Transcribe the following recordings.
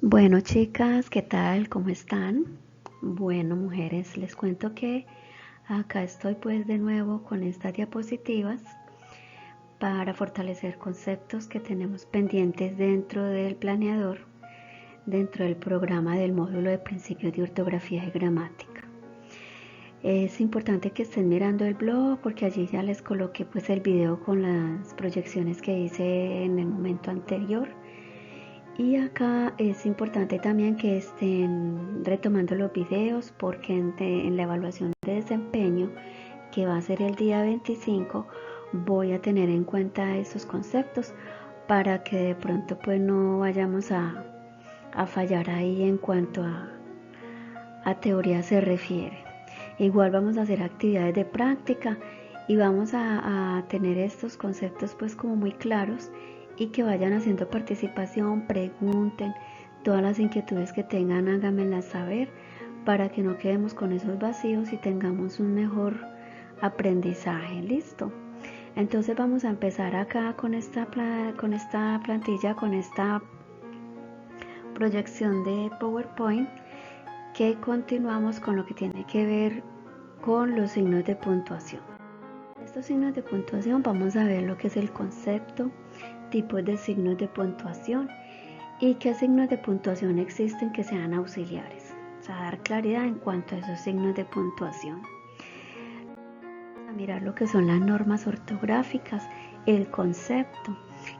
Bueno, chicas, ¿qué tal? ¿Cómo están? Bueno, mujeres, les cuento que acá estoy pues de nuevo con estas diapositivas para fortalecer conceptos que tenemos pendientes dentro del planeador, dentro del programa del módulo de principios de ortografía y gramática. Es importante que estén mirando el blog porque allí ya les coloqué pues el video con las proyecciones que hice en el momento anterior. Y acá es importante también que estén retomando los videos porque en la evaluación de desempeño que va a ser el día 25 voy a tener en cuenta esos conceptos para que de pronto pues no vayamos a fallar ahí en cuanto a teoría se refiere. Igual vamos a hacer actividades de práctica y vamos a tener estos conceptos pues como muy claros y que vayan haciendo participación, pregunten, todas las inquietudes que tengan háganmelas saber para que no quedemos con esos vacíos y tengamos un mejor aprendizaje. Listo. Entonces vamos a empezar acá con esta plantilla, con esta proyección de PowerPoint, que continuamos con lo que tiene que ver con los signos de puntuación. Estos signos de puntuación vamos a ver lo que es el concepto, tipos de signos de puntuación y qué signos de puntuación existen que sean auxiliares. O sea, dar claridad en cuanto a esos signos de puntuación. A mirar lo que son las normas ortográficas, el concepto,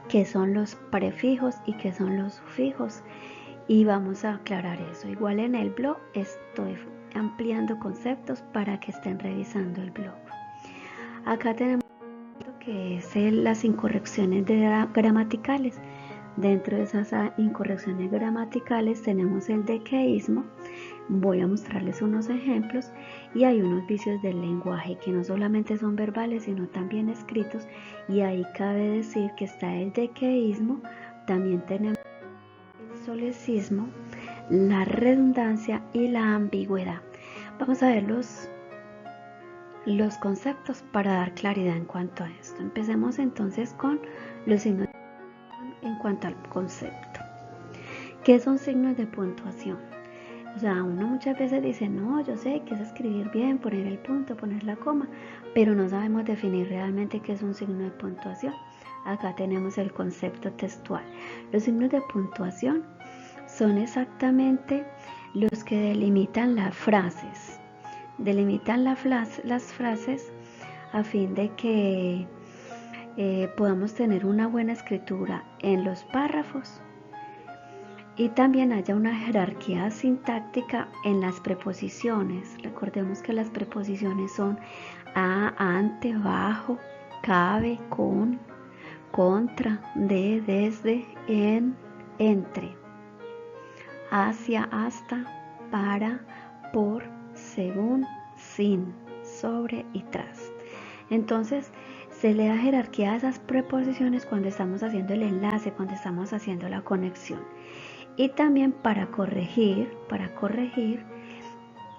qué son los prefijos y qué son los sufijos. Y vamos a aclarar eso. Igual en el blog estoy ampliando conceptos para que estén revisando el blog. Acá tenemos lo que es las incorrecciones gramaticales. Dentro de esas incorrecciones gramaticales tenemos el dequeísmo. Voy a mostrarles unos ejemplos y hay unos vicios del lenguaje que no solamente son verbales sino también escritos, y ahí cabe decir que está el dequeísmo, también tenemos el solecismo, la redundancia y la ambigüedad. Vamos a ver los conceptos para dar claridad en cuanto a esto. Empecemos entonces con los signos en cuanto al concepto. ¿Qué son signos de puntuación? O sea, uno muchas veces dice, no, yo sé que es escribir bien, poner el punto, poner la coma, pero no sabemos definir realmente qué es un signo de puntuación. Acá tenemos el concepto textual. Los signos de puntuación son exactamente los que delimitan las frases. Delimitan las frases a fin de que podamos tener una buena escritura en los párrafos y también haya una jerarquía sintáctica en las preposiciones. Recordemos que las preposiciones son a, ante, bajo, cabe, con, contra, de, desde, en, entre, hacia, hasta, para, por, según, sin, sobre y tras. Entonces se le da jerarquía a esas preposiciones cuando estamos haciendo el enlace, cuando estamos haciendo la conexión. Y también para corregir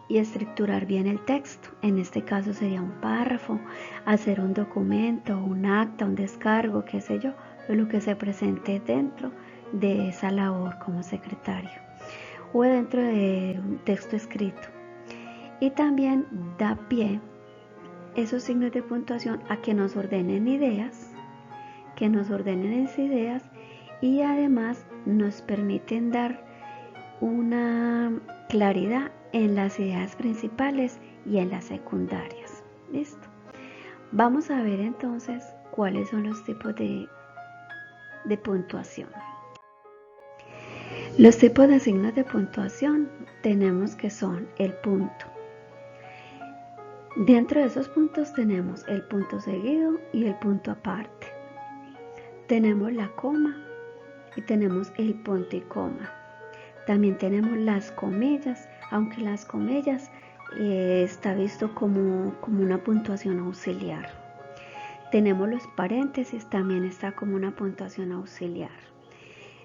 y estructurar bien el texto. En este caso sería un párrafo, hacer un documento, un acta, un descargo, qué sé yo, lo que se presente dentro de esa labor como secretario o dentro de un texto escrito. Y también da pie esos signos de puntuación a que nos ordenen ideas, y además nos permiten dar una claridad en las ideas principales y en las secundarias. ¿Listo? Vamos a ver entonces cuáles son los tipos de puntuación. Los tipos de signos de puntuación tenemos que son el punto. Dentro de esos puntos tenemos el punto seguido y el punto aparte. Tenemos la coma y tenemos el punto y coma. También tenemos las comillas, aunque las comillas está visto como una puntuación auxiliar. Tenemos los paréntesis, también está como una puntuación auxiliar.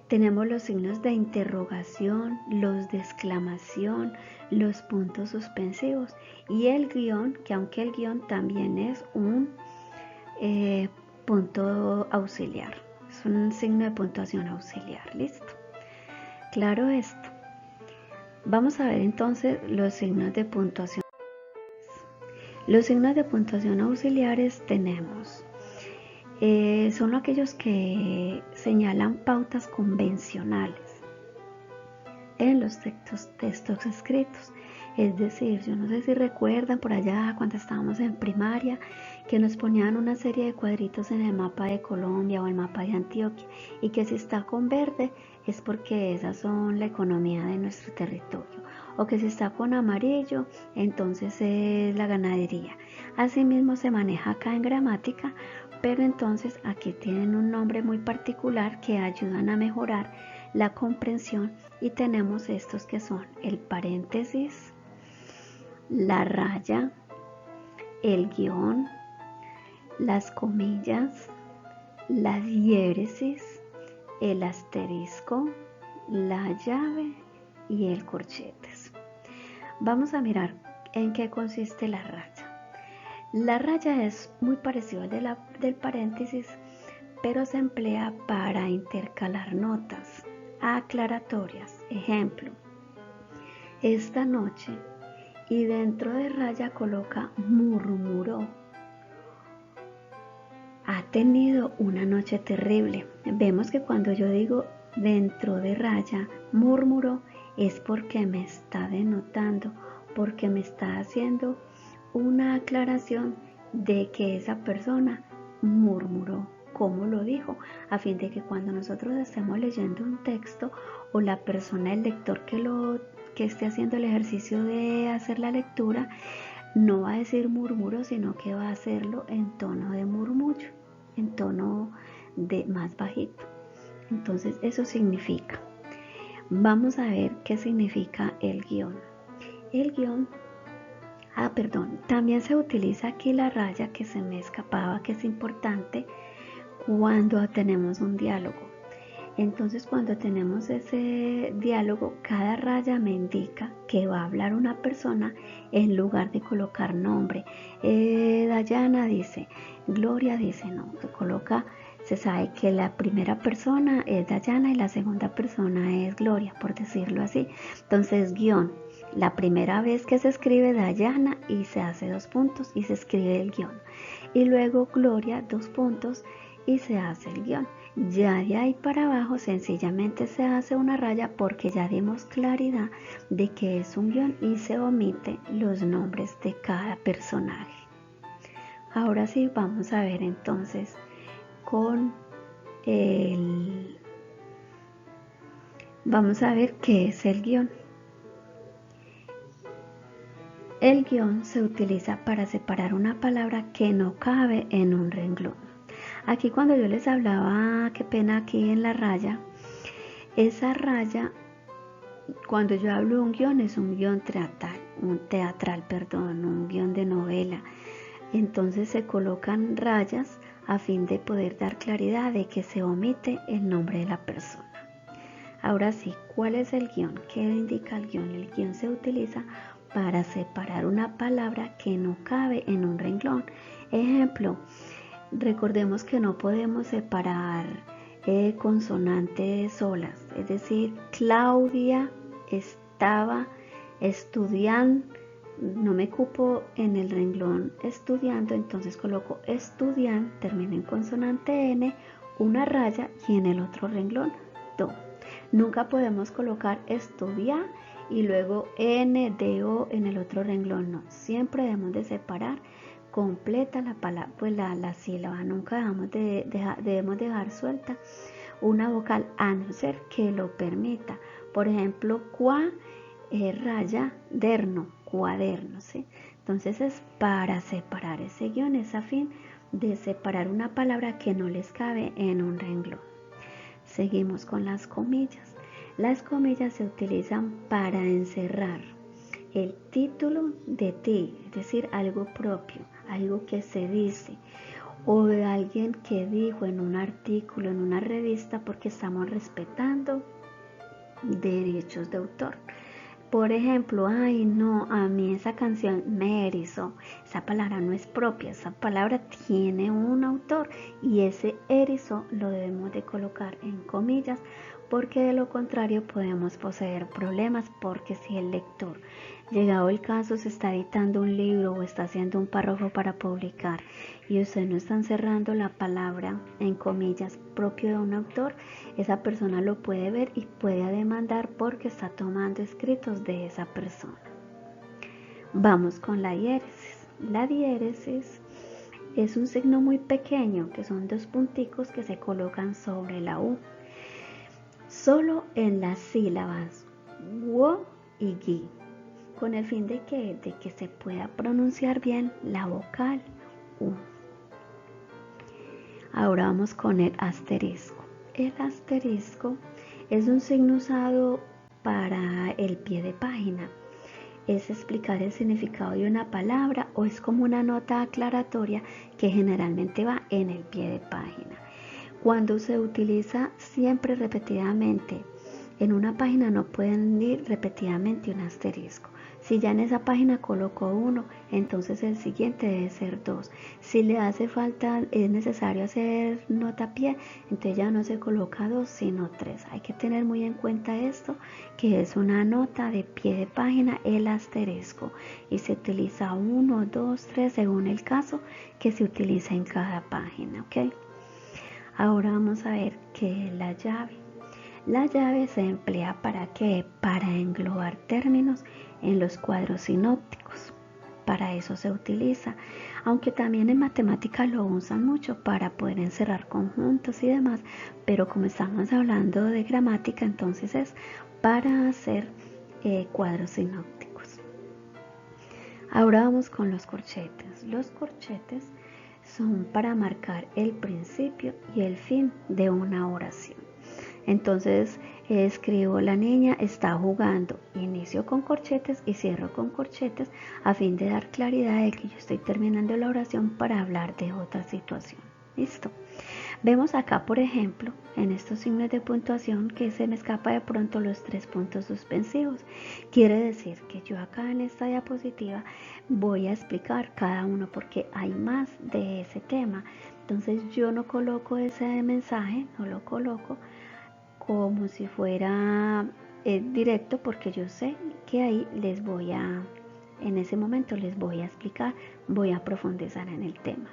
Tenemos los signos de interrogación, los de exclamación, los puntos suspensivos y el guión, que aunque el guión también es un punto auxiliar, es un signo de puntuación auxiliar. Listo. Claro esto. Vamos a ver entonces los signos de puntuación. Los signos de puntuación auxiliares tenemos, son aquellos que señalan pautas convencionales en los textos escritos. Es decir, yo no sé si recuerdan por allá cuando estábamos en primaria que nos ponían una serie de cuadritos en el mapa de Colombia o el mapa de Antioquia, y que si está con verde es porque esas son la economía de nuestro territorio, o que si está con amarillo entonces es la ganadería. Asimismo se maneja acá en gramática, pero entonces aquí tienen un nombre muy particular que ayudan a mejorar la comprensión, y tenemos estos que son el paréntesis, la raya, el guión, las comillas, la diéresis, el asterisco, la llave y el corchetes. Vamos a mirar en qué consiste la raya. La raya es muy parecida al del paréntesis, pero se emplea para intercalar notas aclaratorias. Ejemplo, esta noche, y dentro de raya coloca murmuró. Ha tenido una noche terrible. Vemos que cuando yo digo dentro de raya murmuró es porque me está denotando, porque me está haciendo una aclaración de que esa persona murmuró, cómo lo dijo, a fin de que cuando nosotros estemos leyendo un texto, o la persona, el lector que esté haciendo el ejercicio de hacer la lectura, no va a decir murmuro, sino que va a hacerlo en tono de murmullo, en tono de más bajito. Entonces eso significa. Vamos a ver qué significa el guión. El guión, también se utiliza aquí la raya, que se me escapaba, que es importante cuando tenemos un diálogo. Entonces cuando tenemos ese diálogo, cada raya me indica que va a hablar una persona en lugar de colocar nombre. Dayana dice, Gloria dice, no, se sabe que la primera persona es Dayana y la segunda persona es Gloria, por decirlo así. Entonces guión, la primera vez que se escribe Dayana y se hace 2 puntos y se escribe el guión. Y luego Gloria, 2 puntos y se hace el guión. Ya de ahí para abajo sencillamente se hace una raya porque ya dimos claridad de que es un guión y se omite los nombres de cada personaje. Ahora sí vamos a ver entonces vamos a ver qué es el guión. El guión se utiliza para separar una palabra que no cabe en un renglón. Aquí cuando yo les hablaba, qué pena, aquí en la raya, esa raya, cuando yo hablo de un guión, es un guión un guión de novela. Entonces se colocan rayas a fin de poder dar claridad de que se omite el nombre de la persona. Ahora sí, ¿cuál es el guión? ¿Qué indica el guión? El guión se utiliza para separar una palabra que no cabe en un renglón. Ejemplo, recordemos que no podemos separar consonantes solas, es decir, Claudia estaba estudiando, no me cupo en el renglón estudiando, entonces coloco estudian, termina en consonante N, una raya, y en el otro renglón do. Nunca podemos colocar estudiar y luego N, D, O en el otro renglón, no. Siempre debemos de separar completa la palabra, pues la sílaba. Nunca debemos dejar suelta una vocal, a no ser que lo permita. Por ejemplo, raya, derno, cuaderno, ¿sí? Entonces es para separar ese guión, es a fin de separar una palabra que no les cabe en un renglón. Seguimos con las comillas. Las comillas se utilizan para encerrar el título de ti, es decir, algo propio, algo que se dice, o de alguien que dijo en un artículo, en una revista, porque estamos respetando derechos de autor. Por ejemplo, ay no, a mí esa canción me erizó. Esa palabra no es propia, esa palabra tiene un autor y ese erizó lo debemos de colocar en comillas porque de lo contrario podemos poseer problemas, porque si el lector, llegado el caso, se está editando un libro o está haciendo un párrafo para publicar y usted no está encerrando la palabra en comillas propio de un autor, esa persona lo puede ver y puede demandar porque está tomando escritos de esa persona. Vamos con la diéresis. La diéresis es un signo muy pequeño, que son dos punticos que se colocan sobre la U. Solo en las sílabas wo y gi, con el fin de que se pueda pronunciar bien la vocal U. Ahora vamos con el asterisco. El asterisco es un signo usado para el pie de página. Es explicar el significado de una palabra o es como una nota aclaratoria que generalmente va en el pie de página. Cuando se utiliza siempre repetidamente en una página no pueden ir repetidamente un asterisco. Si ya en esa página colocó 1, entonces el siguiente debe ser 2. Si le hace falta, es necesario hacer nota a pie, entonces ya no se coloca 2 sino 3. Hay que tener muy en cuenta esto, que es una nota de pie de página, el asterisco, y se utiliza 1, 2, 3 según el caso que se utiliza en cada página, ¿ok? Ahora vamos a ver qué es la llave. La llave se emplea ¿para qué? Para englobar términos en los cuadros sinópticos. Para eso se utiliza, aunque también en matemática lo usan mucho para poder encerrar conjuntos y demás, pero como estamos hablando de gramática, entonces es para hacer cuadros sinópticos. Ahora vamos con los corchetes. Los corchetes son para marcar el principio y el fin de una oración. Entonces escribo: la niña está jugando, inicio con corchetes y cierro con corchetes a fin de dar claridad de que yo estoy terminando la oración para hablar de otra situación. ¿Listo? Vemos acá, por ejemplo, en estos signos de puntuación que se me escapa de pronto los 3 puntos suspensivos. Quiere decir que yo acá en esta diapositiva voy a explicar cada uno porque hay más de ese tema. Entonces yo no coloco ese mensaje, no lo coloco como si fuera directo, porque yo sé que ahí en ese momento les voy a explicar, voy a profundizar en el tema.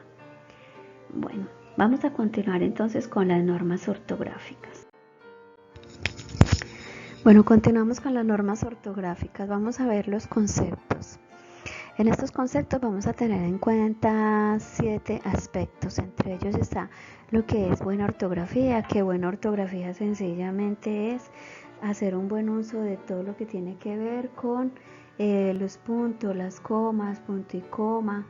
Bueno, vamos a continuar entonces con las normas ortográficas. Bueno, continuamos con las normas ortográficas. Vamos a ver los conceptos. En estos conceptos vamos a tener en cuenta 7 aspectos. Entre ellos está lo que es buena ortografía, que buena ortografía sencillamente es hacer un buen uso de todo lo que tiene que ver con los puntos, las comas, punto y coma,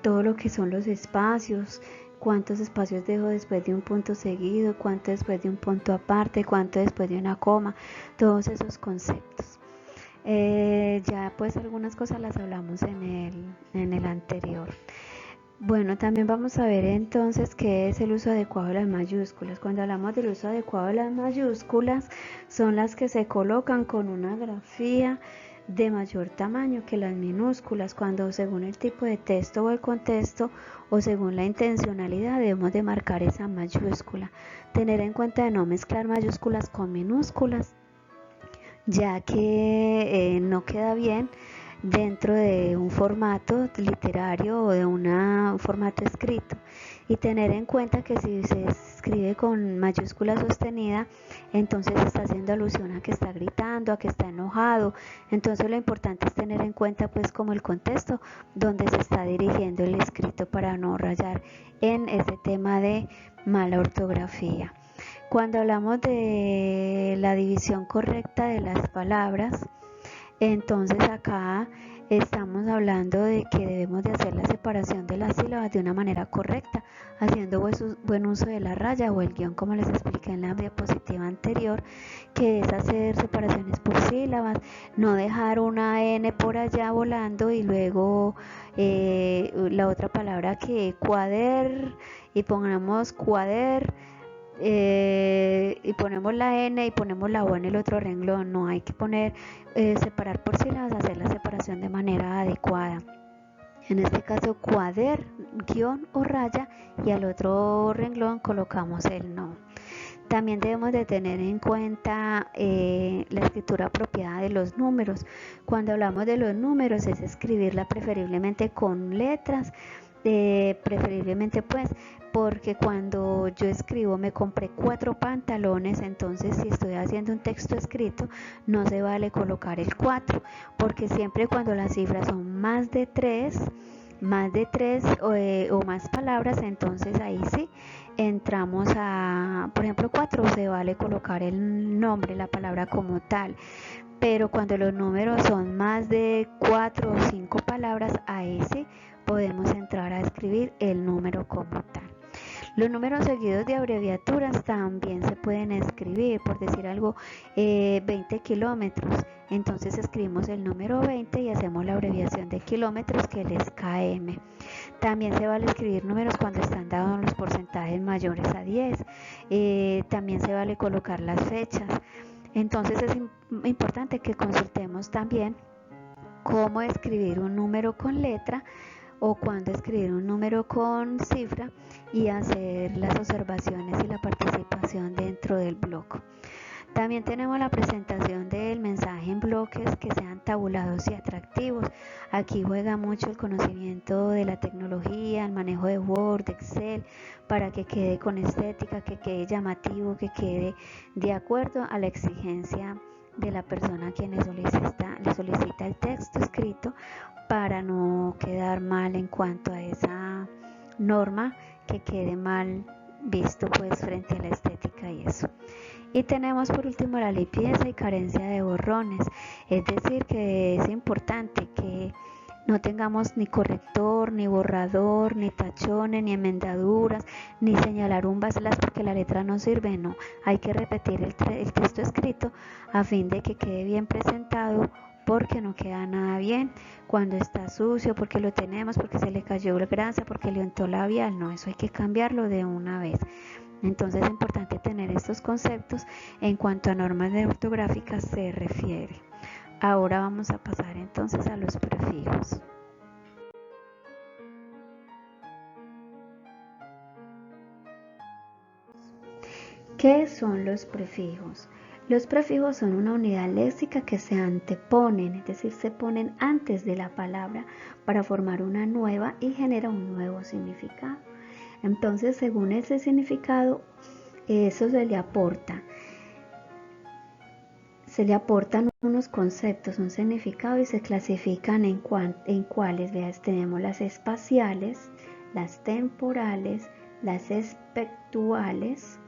todo lo que son los espacios, cuántos espacios dejo después de un punto seguido, cuánto después de un punto aparte, cuánto después de una coma, todos esos conceptos. Ya pues algunas cosas las hablamos en el anterior. Bueno, también vamos a ver entonces qué es el uso adecuado de las mayúsculas. Cuando hablamos del uso adecuado de las mayúsculas, son las que se colocan con una grafía de mayor tamaño que las minúsculas, cuando según el tipo de texto o el contexto o según la intencionalidad debemos de marcar esa mayúscula. Tener en cuenta de no mezclar mayúsculas con minúsculas, ya que no queda bien dentro de un formato literario o de un formato escrito, y tener en cuenta que si se escribe con mayúscula sostenida, entonces está haciendo alusión a que está gritando, a que está enojado. Entonces lo importante es tener en cuenta pues como el contexto donde se está dirigiendo el escrito para no rayar en ese tema de mala ortografía. Cuando hablamos de la división correcta de las palabras, entonces acá estamos hablando de que debemos de hacer la separación de las sílabas de una manera correcta, haciendo buen uso de la raya o el guión, como les expliqué en la diapositiva anterior, que es hacer separaciones por sílabas, no dejar una N por allá volando y luego la otra palabra que cuader y pongamos cuader, y ponemos la N y ponemos la O en el otro renglón. No, hay que poner separar por sílabas, hacer la separación de manera adecuada. En este caso cuader, guión o raya, y al otro renglón colocamos el no. También debemos de tener en cuenta la escritura apropiada de los números. Cuando hablamos de los números es escribirla preferiblemente con letras, preferiblemente pues, porque cuando yo escribo me compré 4 pantalones, entonces si estoy haciendo un texto escrito no se vale colocar el 4, porque siempre cuando las cifras son más de 3 o más palabras, entonces ahí sí entramos a, por ejemplo, 4 se vale colocar el nombre, la palabra como tal, pero cuando los números son más de 4 o 5 palabras, ahí sí podemos entrar a escribir el número como tal. Los números seguidos de abreviaturas también se pueden escribir, por decir algo, 20 kilómetros. Entonces escribimos el número 20 y hacemos la abreviación de kilómetros, que es KM. También se vale escribir números cuando están dados los porcentajes mayores a 10. También se vale colocar las fechas. Entonces es importante que consultemos también cómo escribir un número con letra o cuándo escribir un número con cifra y hacer las observaciones y la participación dentro del bloque. También tenemos la presentación del mensaje en bloques que sean tabulados y atractivos. Aquí juega mucho el conocimiento de la tecnología, el manejo de Word, Excel, para que quede con estética, que quede llamativo, que quede de acuerdo a la exigencia de la persona a quien le solicita el texto escrito, para no quedar mal en cuanto a esa norma, que quede mal visto pues frente a la estética y eso. Y tenemos por último la limpieza y carencia de borrones, es decir que es importante que no tengamos ni corrector, ni borrador, ni tachones, ni enmendaduras, ni señalar un slash porque la letra no sirve, no. Hay que repetir el texto escrito a fin de que quede bien presentado, porque no queda nada bien cuando está sucio, porque lo tenemos, porque se le cayó la grasa, porque le untó labial, no, eso hay que cambiarlo de una vez. Entonces es importante tener estos conceptos en cuanto a normas ortográficas se refiere. Ahora vamos a pasar entonces a los prefijos. ¿Qué son los prefijos? Los prefijos son una unidad léxica que se anteponen, es decir, se ponen antes de la palabra para formar una nueva y genera un nuevo significado. Entonces, según ese significado, eso se le aportan unos conceptos, un significado, y se clasifican en cuáles. Veas, tenemos las espaciales, las temporales, las espectuales,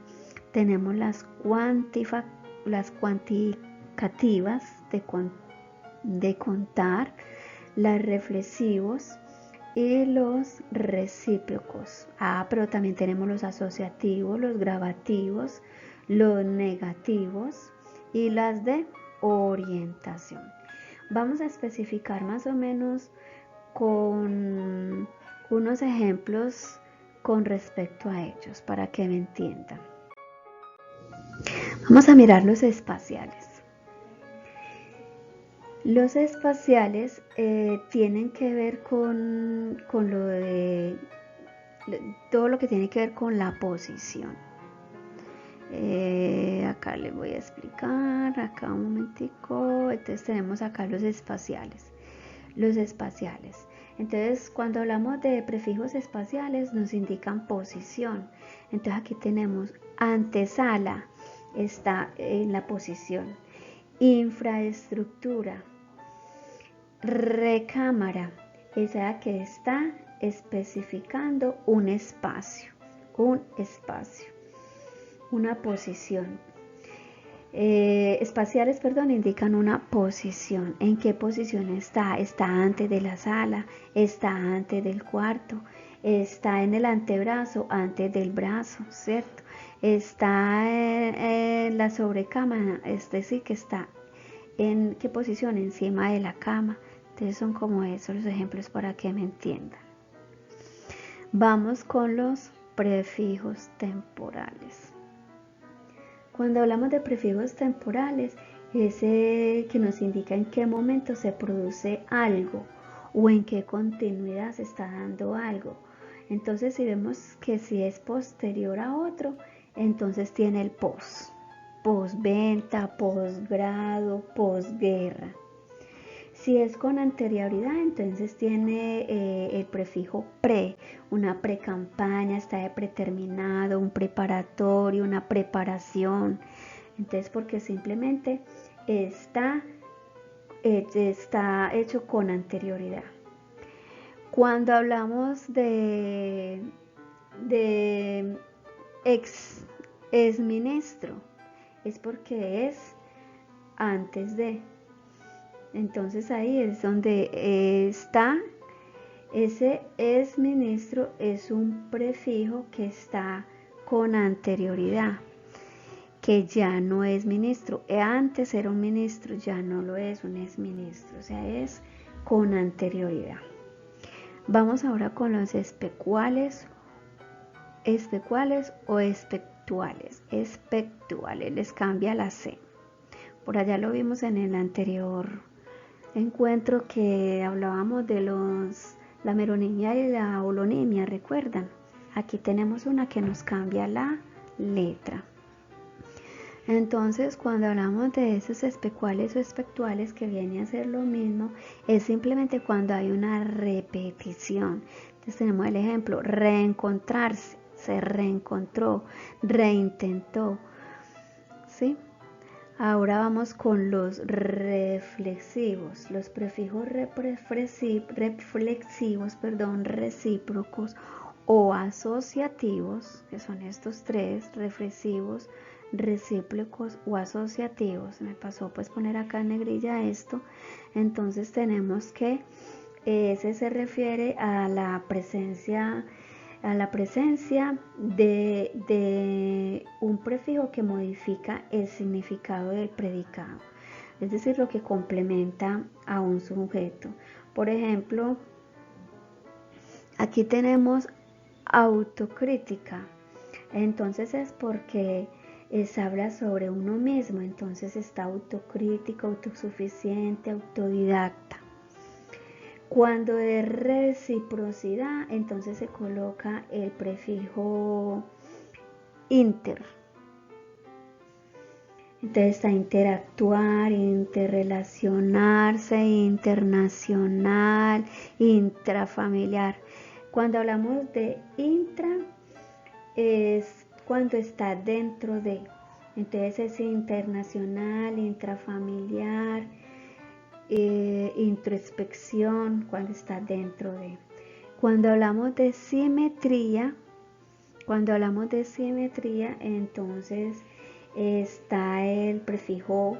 tenemos las cuantificativas de contar, las reflexivos y los recíprocos. Pero también tenemos los asociativos, los gravativos, los negativos y las de orientación. Vamos a especificar más o menos con unos ejemplos con respecto a ellos para que me entiendan. Vamos a mirar los espaciales. Los espaciales tienen que ver con todo lo que tiene que ver con la posición. Acá les voy a explicar, acá un momentico. Entonces tenemos acá los espaciales. Entonces cuando hablamos de prefijos espaciales nos indican posición. Entonces aquí tenemos antesala, está en la posición. Infraestructura, recámara, esa que está especificando un espacio, una posición. Espaciales, indican una posición. ¿En qué posición está? Está antes de la sala, está antes del cuarto, está en el antebrazo, antes del brazo, ¿cierto? Está en la sobrecama, es decir, que está en qué posición, encima de la cama. Entonces son como esos los ejemplos para que me entiendan. Vamos con los prefijos temporales. Cuando hablamos de prefijos temporales, es que nos indica en qué momento se produce algo o en qué continuidad se está dando algo. Entonces, si vemos que si es posterior a otro, entonces tiene el pos, posventa, posgrado, posguerra. Si es con anterioridad, entonces tiene el prefijo pre, una precampaña, está de preterminado, un preparatorio, una preparación. Entonces, porque simplemente está hecho con anterioridad. Cuando hablamos de ex ministro, es porque es antes de. Entonces ahí es donde está, ese ex ministro es un prefijo que está con anterioridad, que ya no es ministro. Antes era un ministro, ya no lo es, un ex ministro, o sea, es con anterioridad. Vamos ahora con los especuales o espectuales. Espectuales, les cambia la C. Por allá lo vimos en el anterior encuentro que hablábamos de la meronimia y la holonimia, ¿recuerdan? Aquí tenemos una que nos cambia la letra. Entonces, cuando hablamos de esos especuales o espectuales, que viene a ser lo mismo, es simplemente cuando hay una repetición. Entonces tenemos el ejemplo, reencontrarse, se reencontró, reintentó, ¿sí? Ahora vamos con los reflexivos, los prefijos recíprocos o asociativos, que son estos tres, reflexivos, recíprocos o asociativos. Me pasó pues poner acá en negrilla esto. Entonces tenemos que ese se refiere a la presencia de un prefijo que modifica el significado del predicado, es decir, lo que complementa a un sujeto. Por ejemplo, aquí tenemos autocrítica, entonces es porque habla sobre uno mismo, entonces está autocrítico, autosuficiente, autodidacta. Cuando es reciprocidad, entonces se coloca el prefijo inter. Entonces está interactuar, interrelacionarse, internacional, intrafamiliar. Cuando hablamos de intra, es cuando está dentro de. Entonces es internacional, intrafamiliar, introspección, cuando está dentro de. Cuando hablamos de simetría, entonces está el prefijo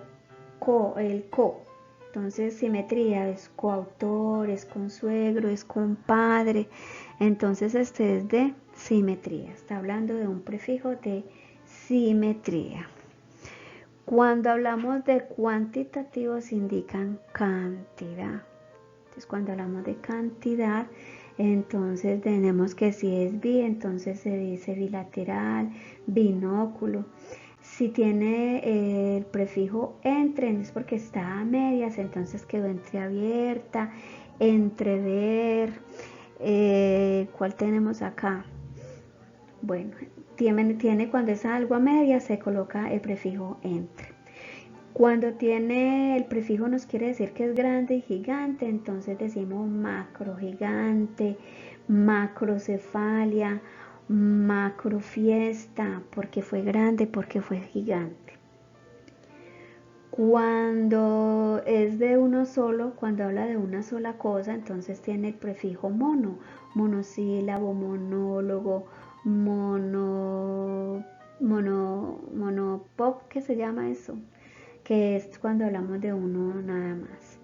el co. Entonces simetría es coautor, es consuegro, es compadre. Entonces este es de simetría. Está hablando de un prefijo de simetría. Cuando hablamos de cuantitativos indican cantidad. Entonces cuando hablamos de cantidad, entonces tenemos que si es bi, entonces se dice bilateral, binóculo. Si tiene el prefijo entre, es porque está a medias, entonces quedó entreabierta, entrever. ¿Cuál tenemos acá? Bueno, tiene cuando es algo a medias se coloca el prefijo entre. Cuando tiene el prefijo nos quiere decir que es grande y gigante, entonces decimos macro gigante, macrocefalia, macrofiesta, porque fue grande, porque fue gigante. Cuando es de uno solo, cuando habla de una sola cosa, entonces tiene el prefijo mono, monosílabo, monólogo, monopop, ¿qué se llama eso? Que es cuando hablamos de uno nada más.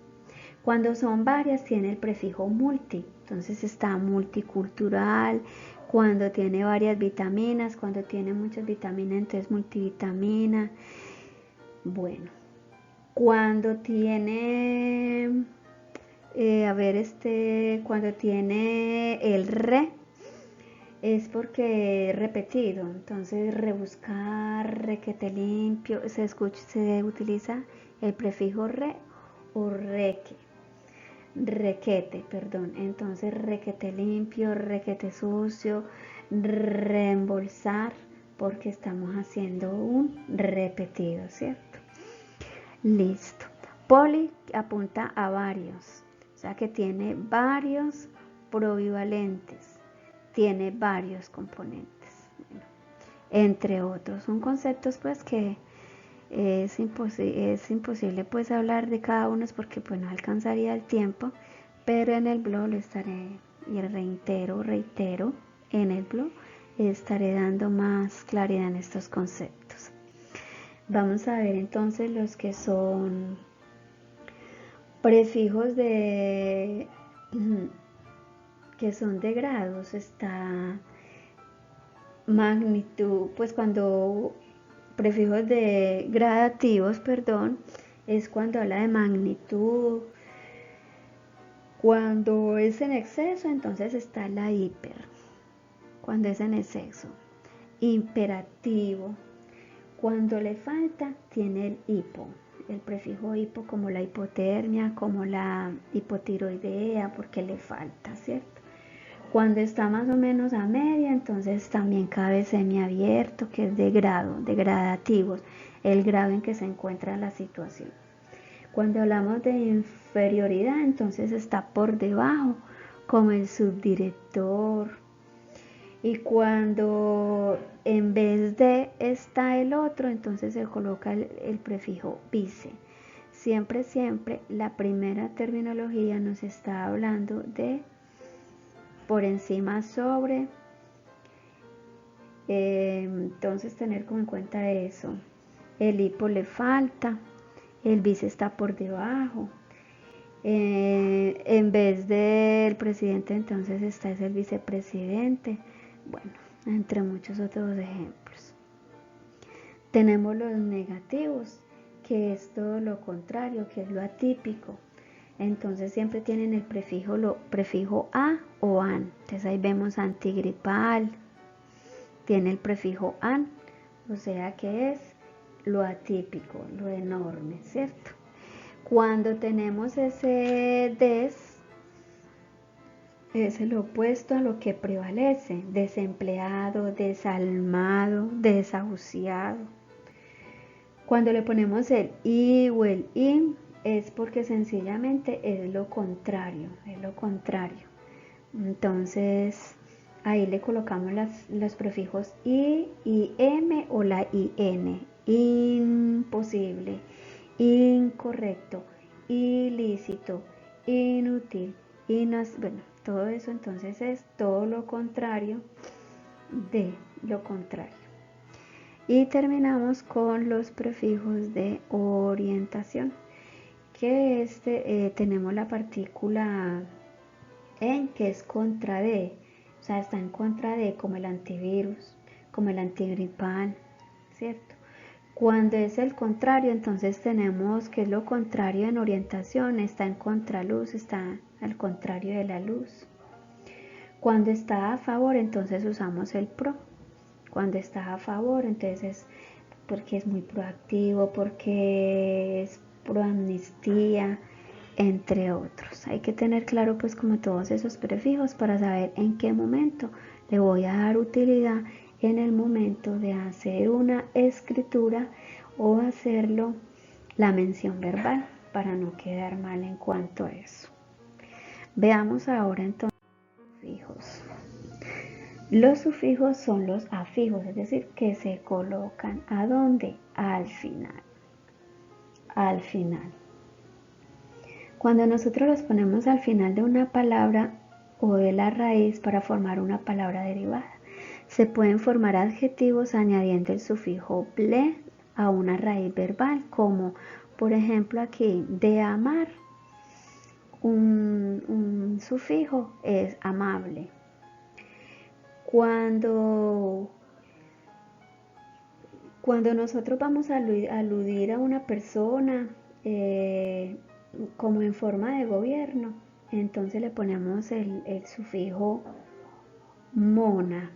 Cuando son varias tiene el prefijo multi, entonces está multicultural. Cuando tiene varias vitaminas, cuando tiene muchas vitaminas, entonces multivitamina. Bueno, cuando tiene, cuando tiene el re, es porque es repetido, entonces rebuscar, requete limpio, se utiliza el prefijo re o requete, perdón, entonces requete limpio, requete sucio, reembolsar, porque estamos haciendo un repetido, ¿cierto? Listo. Poli apunta a varios, o sea que tiene varios probivalentes, tiene varios componentes, entre otros. Son conceptos pues que es imposible pues hablar de cada uno porque pues no alcanzaría el tiempo, pero en el blog lo estaré, y reitero, en el blog estaré dando más claridad en estos conceptos. Vamos a ver entonces los que son prefijos que son de grados. Está magnitud, pues cuando prefijos de gradativos, perdón, es cuando habla de magnitud. Cuando es en exceso, entonces está la hiper. Cuando es en exceso, imperativo. Cuando le falta, tiene el hipo. El prefijo hipo, como la hipotermia, como la hipotiroidea, porque le falta, ¿cierto? Cuando está más o menos a media, entonces también cabe semiabierto, que es de grado, de gradativos, el grado en que se encuentra la situación. Cuando hablamos de inferioridad, entonces está por debajo, como el subdirector. Y cuando en vez de está el otro, entonces se coloca el prefijo vice. Siempre, la primera terminología nos está hablando de por encima, sobre. Entonces tener como en cuenta eso. El hipo le falta, el vice está por debajo. En vez del presidente, entonces está es el vicepresidente. Bueno, entre muchos otros ejemplos. Tenemos los negativos, que es todo lo contrario, que es lo atípico. Entonces siempre tienen el prefijo a o an. Entonces ahí vemos antigripal, tiene el prefijo an, o sea que es lo atípico, lo enorme, ¿cierto? Cuando tenemos ese des, es el opuesto a lo que prevalece: desempleado, desalmado, desahuciado. Cuando le ponemos el i o el in, es porque sencillamente es lo contrario, Entonces ahí le colocamos los prefijos i, im o la in. Imposible, incorrecto, ilícito, inútil, bueno, todo eso entonces es todo lo contrario de lo contrario. Y terminamos con los prefijos de orientación, que tenemos la partícula en, que es contra de, o sea, está en contra de, como el antivirus, como el antigripal, ¿cierto? Cuando es el contrario, entonces tenemos que es lo contrario en orientación, está en contraluz, está al contrario de la luz. Cuando está a favor, entonces usamos el pro. Cuando está a favor, entonces es porque es muy proactivo, porque es pro amnistía, entre otros. Hay que tener claro pues como todos esos prefijos para saber en qué momento le voy a dar utilidad en el momento de hacer una escritura o hacerlo la mención verbal, para no quedar mal en cuanto a eso. Veamos ahora entonces los sufijos. Los sufijos son los afijos, es decir, que se colocan ¿a dónde? Al final. Al final. Cuando nosotros los ponemos al final de una palabra o de la raíz para formar una palabra derivada, se pueden formar adjetivos añadiendo el sufijo ble a una raíz verbal, como por ejemplo aquí, de amar, un sufijo es amable. Cuando nosotros vamos a aludir a una persona como en forma de gobierno, entonces le ponemos el sufijo mona.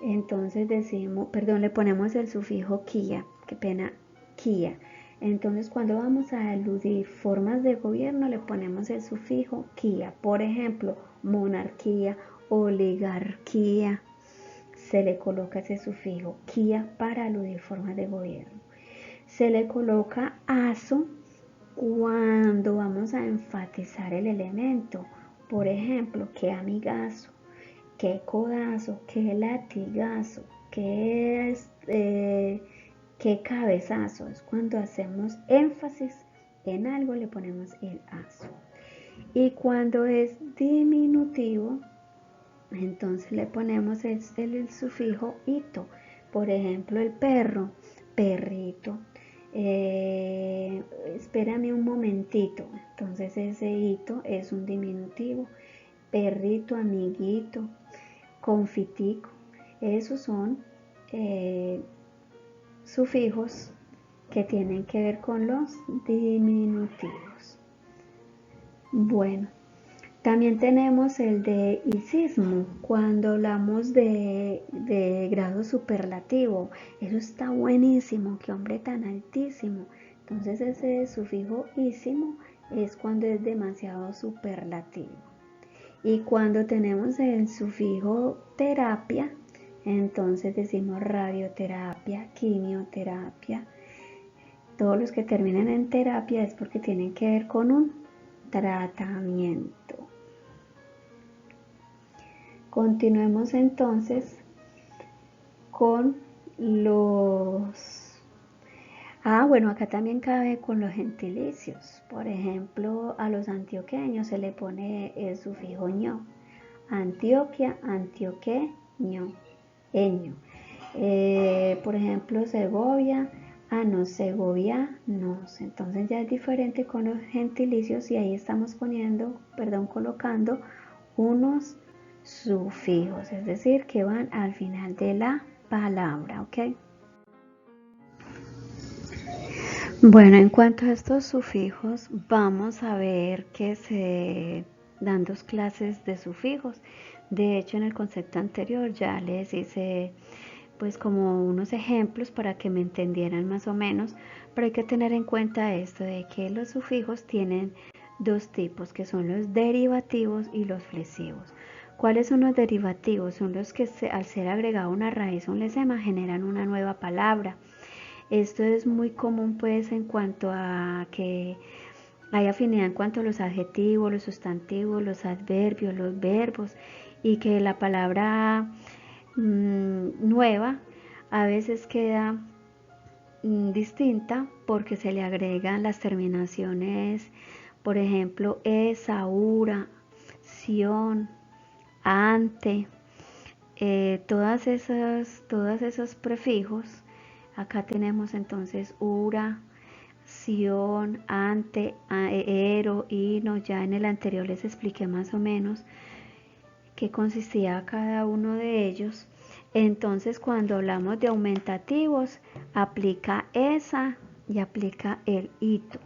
Entonces le ponemos el sufijo kia, kia. Entonces cuando vamos a aludir formas de gobierno le ponemos el sufijo kia. Por ejemplo, monarquía, oligarquía, se le coloca ese sufijo quia para aludir formas de gobierno. Se le coloca aso cuando vamos a enfatizar el elemento. Por ejemplo, qué amigazo, qué codazo, qué latigazo, qué cabezazo. Es cuando hacemos énfasis en algo, le ponemos el aso. Y cuando es diminutivo, entonces le ponemos el sufijo ito. Por ejemplo, el perro, perrito. Espérame un momentito. Entonces ese ito es un diminutivo. Perrito, amiguito, confitico. Esos son sufijos que tienen que ver con los diminutivos. Bueno, también tenemos el deísmo, cuando hablamos de grado superlativo. Eso está buenísimo, qué hombre tan altísimo. Entonces ese sufijo ísimo es cuando es demasiado superlativo. Y cuando tenemos el sufijo terapia, entonces decimos radioterapia, quimioterapia. Todos los que terminan en terapia es porque tienen que ver con un tratamiento. Continuemos entonces con los... bueno, acá también cabe con los gentilicios. Por ejemplo, a los antioqueños se le pone el sufijo ño. Antioquia, antioqueño, eño. Por ejemplo, Segovia, no, segovianos. Entonces ya es diferente con los gentilicios y ahí estamos colocando unos sufijos, es decir, que van al final de la palabra, ¿ok? Bueno, en cuanto a estos sufijos, vamos a ver que se dan dos clases de sufijos. De hecho, en el concepto anterior ya les hice pues como unos ejemplos para que me entendieran más o menos, pero hay que tener en cuenta esto de que los sufijos tienen dos tipos, que son los derivativos y los flexivos. ¿Cuáles son los derivativos? Son los que al ser agregado una raíz o un lesema generan una nueva palabra. Esto es muy común pues en cuanto a que hay afinidad en cuanto a los adjetivos, los sustantivos, los adverbios, los verbos, y que la palabra nueva a veces queda distinta porque se le agregan las terminaciones, por ejemplo, saura, sion, ante, todas esos prefijos. Acá tenemos entonces ura, sion, ante, ero, ino. Ya en el anterior les expliqué más o menos qué consistía cada uno de ellos. Entonces, cuando hablamos de aumentativos, aplica esa y aplica el ito.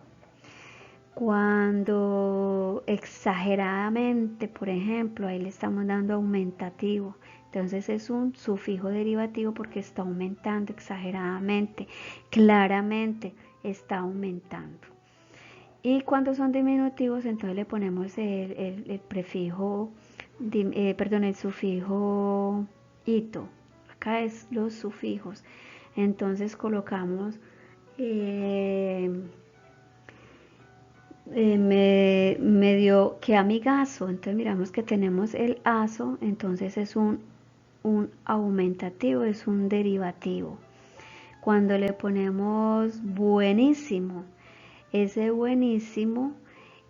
Cuando exageradamente, por ejemplo, ahí le estamos dando aumentativo. Entonces es un sufijo derivativo porque está aumentando exageradamente, claramente está aumentando. Y cuando son diminutivos, entonces le ponemos el prefijo, el sufijo ito. Acá es los sufijos. Entonces colocamos medio que amigazo. Entonces miramos que tenemos el aso, entonces es un aumentativo, es un derivativo. Cuando le ponemos buenísimo, ese buenísimo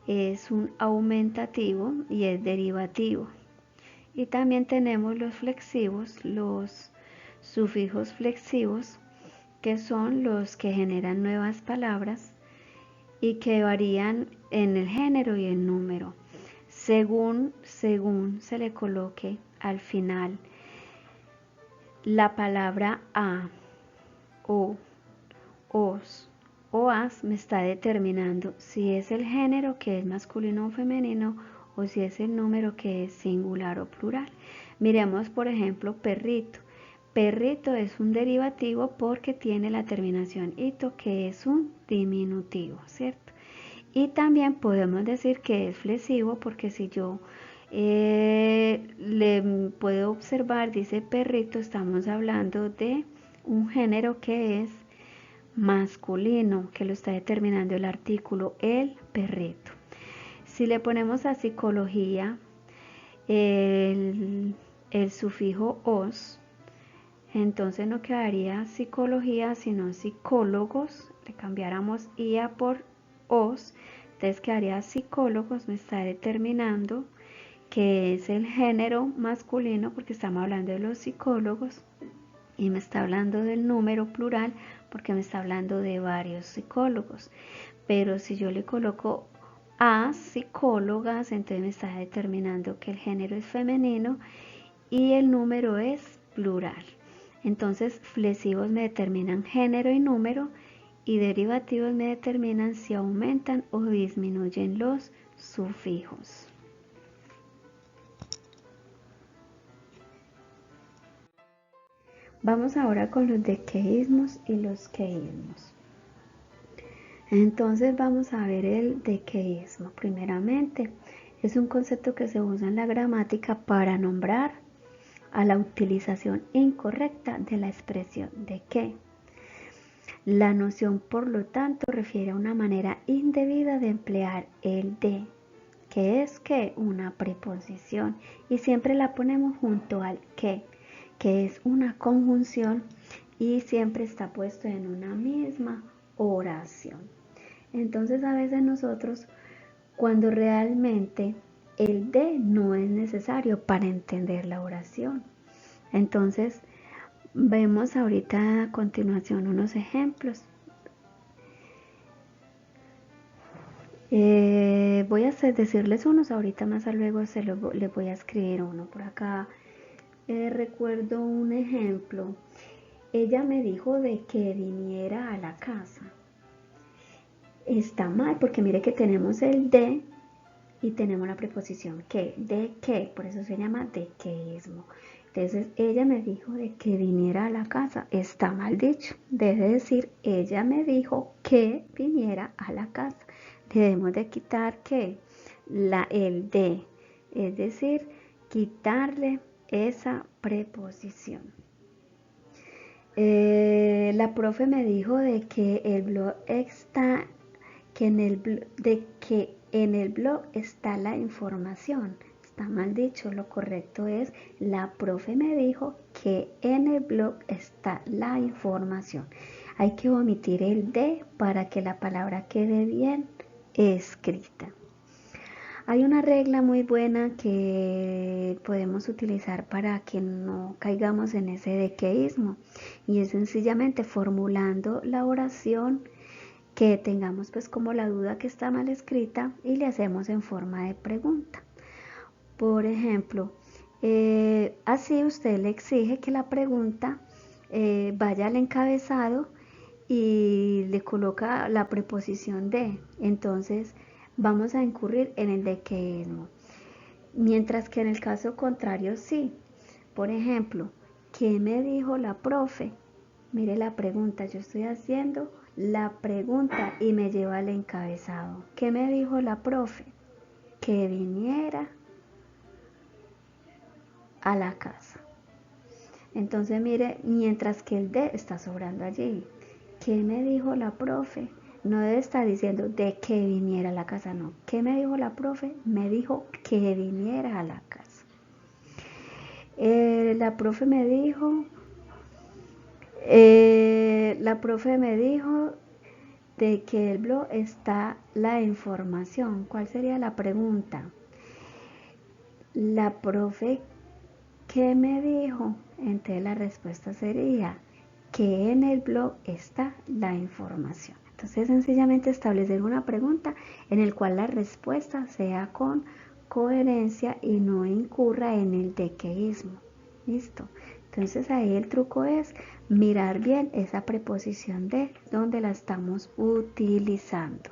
es un aumentativo y es derivativo. Y también tenemos los flexivos, los sufijos flexivos, que son los que generan nuevas palabras y que varían en el género y el número, según se le coloque al final la palabra a, o, os o as. Me está determinando si es el género que es masculino o femenino o si es el número que es singular o plural. Miremos por ejemplo perrito. Perrito es un derivativo porque tiene la terminación ito, que es un diminutivo, ¿cierto? Y también podemos decir que es flexivo porque si yo Le puedo observar, dice perrito, estamos hablando de un género que es masculino, que lo está determinando el artículo, el perrito. Si le ponemos a psicología el sufijo os, entonces no quedaría psicología, sino psicólogos. Le cambiáramos ia por os, entonces quedaría psicólogos. Me está determinando que es el género masculino porque estamos hablando de los psicólogos, y me está hablando del número plural porque me está hablando de varios psicólogos. Pero si yo le coloco a psicólogas, entonces me está determinando que el género es femenino y el número es plural. Entonces flexivos me determinan género y número, y derivativos me determinan si aumentan o disminuyen los sufijos. Vamos ahora con los dequeísmos y los queísmos. Entonces vamos a ver el dequeísmo. Primeramente, es un concepto que se usa en la gramática para nombrar a la utilización incorrecta de la expresión de que. La noción, por lo tanto, refiere a una manera indebida de emplear el de, que es que una preposición, y siempre la ponemos junto al que es una conjunción y siempre está puesto en una misma oración. Entonces a veces nosotros, cuando realmente el de no es necesario para entender la oración. Entonces vemos ahorita a continuación unos ejemplos. Voy a decirles unos, ahorita más luego les voy a escribir uno por acá. Recuerdo un ejemplo. Ella me dijo de que viniera a la casa. Está mal porque mire que tenemos el de y tenemos la preposición que, de que, por eso se llama dequeísmo. Entonces ella me dijo de que viniera a la casa. Está mal dicho. Debe decir ella me dijo que viniera a la casa. Debemos de quitar que el de, es decir, quitarle esa preposición. La profe me dijo de que el blog está, de que en el blog está la información. Está mal dicho, lo correcto es la profe me dijo que en el blog está la información. Hay que omitir el de para que la palabra quede bien escrita. Hay una regla muy buena que podemos utilizar para que no caigamos en ese dequeísmo, y es sencillamente formulando la oración que tengamos pues como la duda que está mal escrita y le hacemos en forma de pregunta. Por ejemplo, así usted le exige que la pregunta vaya al encabezado y le coloca la preposición de. Entonces vamos a incurrir en el dequeísmo. Mientras que en el caso contrario sí. Por ejemplo, ¿qué me dijo la profe? Mire la pregunta, yo estoy haciendo la pregunta y me lleva al encabezado. ¿Qué me dijo la profe? Que viniera a la casa. Entonces mire, mientras que el de está sobrando allí. ¿Qué me dijo la profe? No debe estar diciendo de que viniera a la casa, no. ¿Qué me dijo la profe? Me dijo que viniera a la casa. La profe me dijo de que el blog está la información. ¿Cuál sería la pregunta? La profe, ¿qué me dijo? Entonces la respuesta sería que en el blog está la información. Entonces sencillamente establecer una pregunta en el cual la respuesta sea con coherencia y no incurra en el dequeísmo. ¿Listo? Entonces ahí el truco es mirar bien esa preposición de donde la estamos utilizando.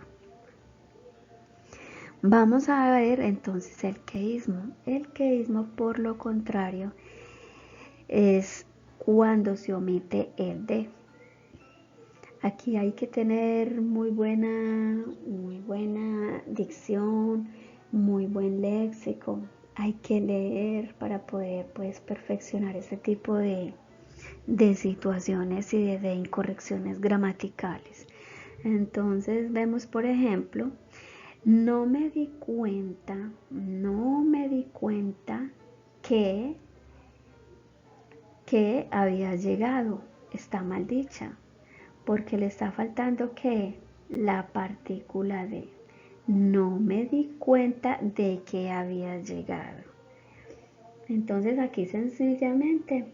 Vamos a ver entonces el queísmo. El queísmo, por lo contrario, es cuando se omite el de. Aquí hay que tener muy buena dicción, muy buen léxico, hay que leer para poder pues perfeccionar este tipo de situaciones y de incorrecciones gramaticales. Entonces vemos, por ejemplo, no me di cuenta que había llegado. Está mal dicha, porque le está faltando que la partícula de. No me di cuenta de que había llegado. Entonces aquí sencillamente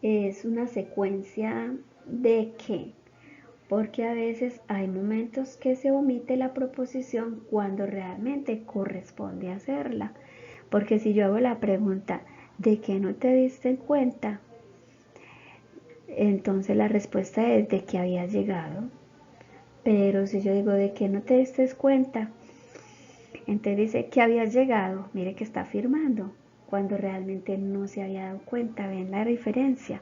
es una secuencia de que, porque a veces hay momentos que se omite la proposición cuando realmente corresponde hacerla. Porque si yo hago la pregunta, ¿de qué no te diste cuenta? Entonces la respuesta es de que había llegado. Pero si yo digo, ¿de qué no te diste cuenta? Entonces dice que había llegado, mire que está afirmando, cuando realmente no se había dado cuenta. ¿Ven la diferencia?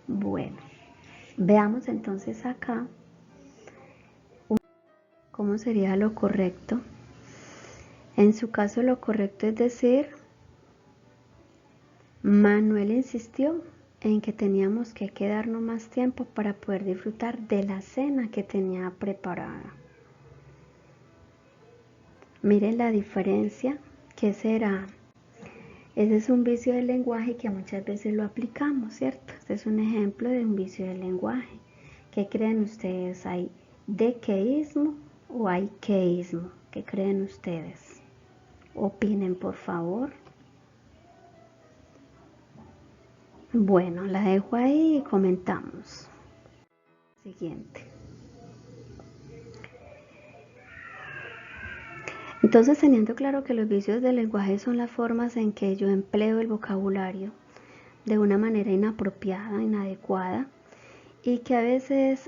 Bueno, veamos entonces acá cómo sería lo correcto. En su caso lo correcto es decir, Manuel insistió en que teníamos que quedarnos más tiempo para poder disfrutar de la cena que tenía preparada. Miren la diferencia. ¿Qué será? Ese es un vicio del lenguaje que muchas veces lo aplicamos, ¿cierto? Este es un ejemplo de un vicio del lenguaje. ¿Qué creen ustedes? ¿Hay dequeísmo o hay queísmo? ¿Qué creen ustedes? Opinen, por favor. Bueno, la dejo ahí y comentamos. Siguiente. Entonces, teniendo claro que los vicios del lenguaje son las formas en que yo empleo el vocabulario de una manera inapropiada, inadecuada, y que a veces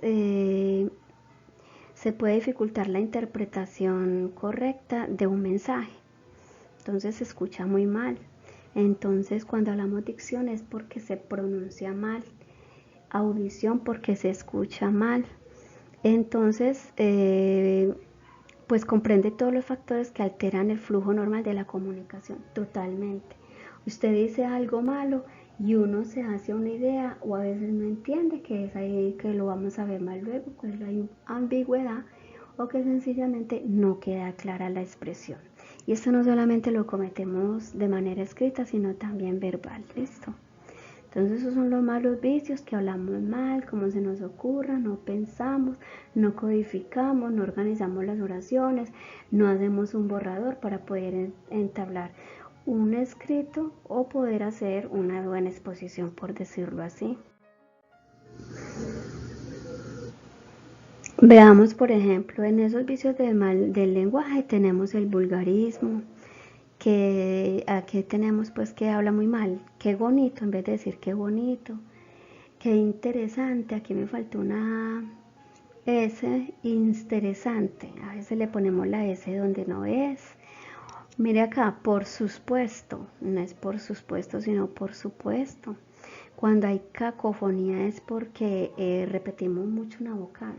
se puede dificultar la interpretación correcta de un mensaje. Entonces se escucha muy mal. Entonces cuando hablamos dicción es porque se pronuncia mal, audición porque se escucha mal. Entonces pues comprende todos los factores que alteran el flujo normal de la comunicación totalmente. Usted dice algo malo y uno se hace una idea o a veces no entiende que es ahí que lo vamos a ver más luego, pues hay ambigüedad o que sencillamente no queda clara la expresión. Y esto no solamente lo cometemos de manera escrita, sino también verbal. ¿Listo? Entonces esos son los malos vicios, que hablamos mal, como se nos ocurra, no pensamos, no codificamos, no organizamos las oraciones, no hacemos un borrador para poder entablar un escrito o poder hacer una buena exposición, por decirlo así. Veamos, por ejemplo, en esos vicios del lenguaje tenemos el vulgarismo, que aquí tenemos pues que habla muy mal, qué bonito, en vez de decir qué bonito, qué interesante, aquí me faltó una S, interesante, a veces le ponemos la S donde no es. Mire acá, por supuesto, no es por supuesto, sino por supuesto. Cuando hay cacofonía es porque repetimos mucho una vocal.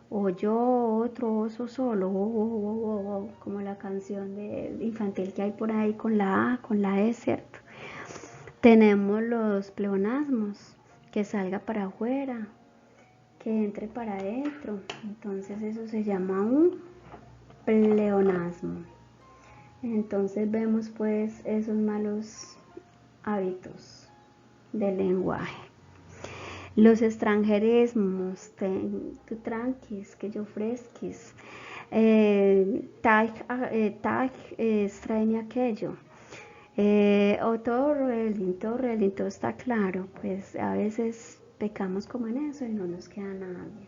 O yo, otro oso solo, como la canción infantil que hay por ahí con la A, con la E, ¿cierto? Tenemos los pleonasmos, que salga para afuera, que entre para adentro. Entonces eso se llama un pleonasmo. Entonces vemos pues esos malos hábitos del lenguaje. Los extranjerismos, tú tranquis, que yo fresquis, tag, tráeme aquello, o todo realing, todo está claro, pues a veces pecamos como en eso y no nos queda nada bien.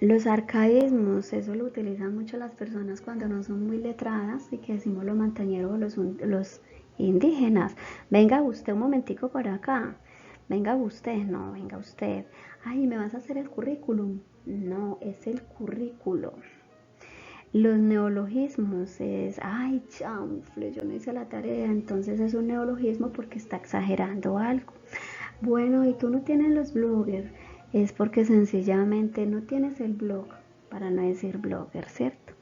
Los arcaísmos, eso lo utilizan mucho las personas cuando no son muy letradas y que decimos los montañeros o los indígenas. Venga usted un momentico por acá. Venga usted, no, venga usted. Ay, ¿me vas a hacer el currículum? No, es el currículo. Los neologismos es, ay, chanfle, yo no hice la tarea, entonces es un neologismo porque está exagerando algo. Bueno, y tú no tienes los bloggers, es porque sencillamente no tienes el blog, para no decir blogger, ¿cierto?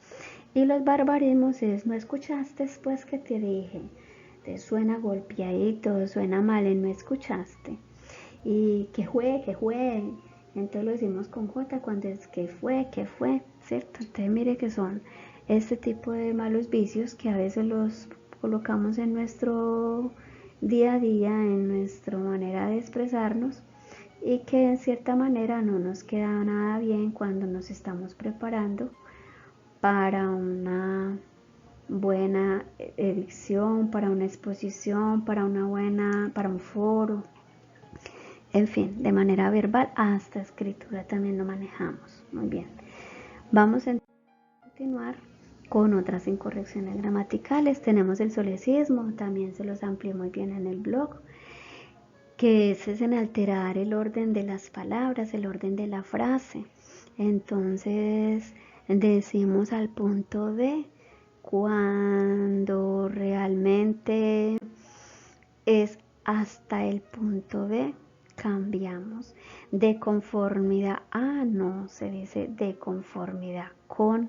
Y los barbarismos es, no escuchaste pues que te dije, te suena golpeadito, suena mal, no escuchaste. Y que fue, entonces lo decimos con J cuando es que fue, ¿cierto? Entonces mire que son este tipo de malos vicios que a veces los colocamos en nuestro día a día, en nuestra manera de expresarnos y que en cierta manera no nos queda nada bien cuando nos estamos preparando para una buena edición, para una exposición, para un foro, en fin, de manera verbal hasta escritura también lo manejamos. Muy bien. Vamos a continuar con otras incorrecciones gramaticales. Tenemos el solecismo, también se los amplié muy bien en el blog, que es en alterar el orden de las palabras, el orden de la frase. Entonces decimos al punto de cuando realmente es hasta el punto de, cambiamos de conformidad a, no se dice de conformidad con.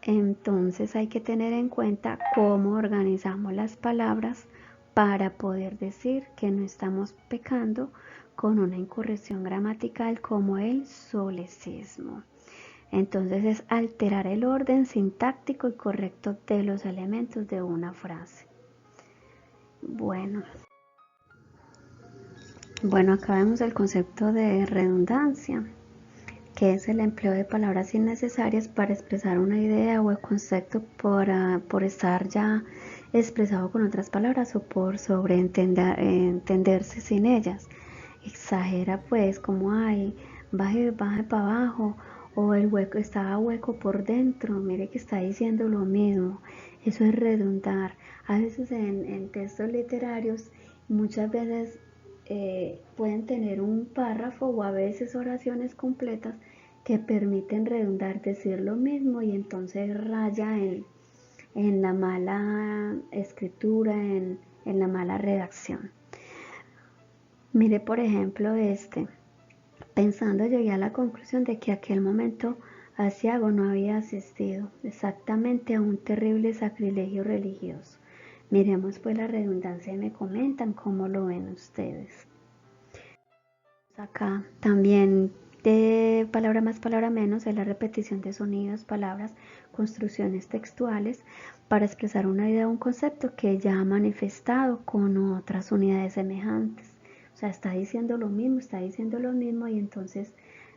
Entonces hay que tener en cuenta cómo organizamos las palabras para poder decir que no estamos pecando con una incorrección gramatical como el solecismo. Entonces es alterar el orden sintáctico y correcto de los elementos de una frase. Bueno, acá vemos el concepto de redundancia, que es el empleo de palabras innecesarias para expresar una idea o el concepto por estar ya expresado con otras palabras o por sobreentenderse sin ellas. Exagera pues como hay, baje para abajo, o el hueco estaba hueco por dentro, mire que está diciendo lo mismo. Eso es redundar. A veces en textos literarios muchas veces pueden tener un párrafo o a veces oraciones completas que permiten redundar, decir lo mismo y entonces raya en la mala escritura, en la mala redacción. Mire por ejemplo pensando llegué a la conclusión de que aquel momento aciago no había asistido exactamente a un terrible sacrilegio religioso. Miremos pues la redundancia y me comentan cómo lo ven ustedes. Acá también de palabra más, palabra menos es la repetición de sonidos, palabras, construcciones textuales para expresar una idea o un concepto que ya ha manifestado con otras unidades semejantes. O sea, está diciendo lo mismo y entonces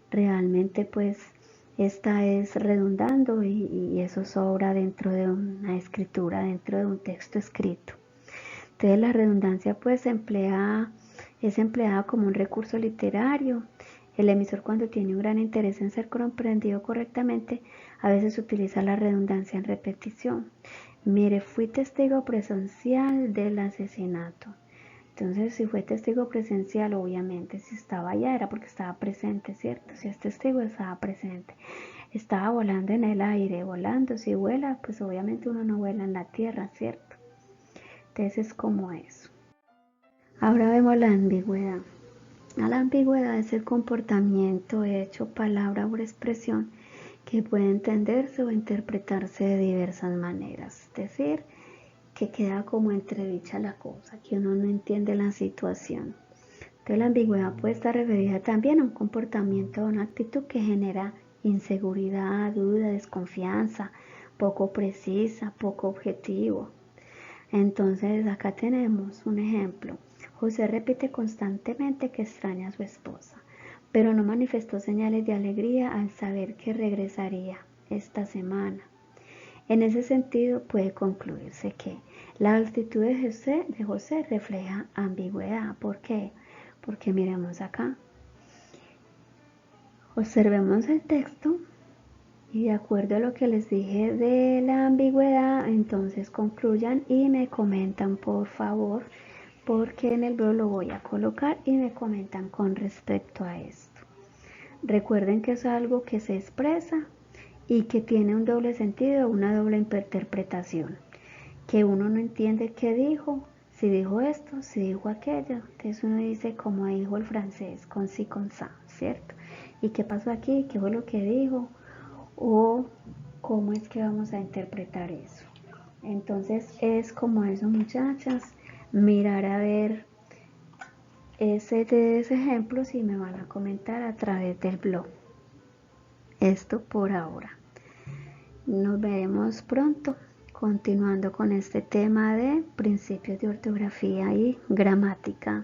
realmente pues esta es redundando y eso sobra dentro de una escritura, dentro de un texto escrito. Entonces la redundancia pues es empleada como un recurso literario. El emisor cuando tiene un gran interés en ser comprendido correctamente, a veces utiliza la redundancia en repetición. Mire, fui testigo presencial del asesinato. Entonces, si fue testigo presencial, obviamente, si estaba allá era porque estaba presente, ¿cierto? Si es testigo, estaba presente. Estaba volando en el aire, volando. Si vuela, pues obviamente uno no vuela en la tierra, ¿cierto? Entonces es como eso. Ahora vemos la ambigüedad. La ambigüedad es el comportamiento, hecho, palabra o expresión que puede entenderse o interpretarse de diversas maneras. Es decir, que queda como entredicha la cosa, que uno no entiende la situación. Entonces la ambigüedad puede estar referida también a un comportamiento o una actitud que genera inseguridad, duda, desconfianza, poco precisa, poco objetivo. Entonces acá tenemos un ejemplo. José repite constantemente que extraña a su esposa, pero no manifestó señales de alegría al saber que regresaría esta semana. En ese sentido puede concluirse que la actitud de José refleja ambigüedad. ¿Por qué? Porque miremos acá. Observemos el texto y de acuerdo a lo que les dije de la ambigüedad, entonces concluyan y me comentan por favor, porque en el blog lo voy a colocar y me comentan con respecto a esto. Recuerden que es algo que se expresa y que tiene un doble sentido, una doble interpretación, que uno no entiende qué dijo, si dijo esto, si dijo aquello. Entonces uno dice como dijo el francés, con con ça, ¿cierto? ¿Y qué pasó aquí? ¿Qué fue lo que dijo? O cómo es que vamos a interpretar eso. Entonces es como eso, muchachas, mirar a ver ese ejemplos y me van a comentar a través del blog. Esto por ahora. Nos veremos pronto continuando con este tema de principios de ortografía y gramática.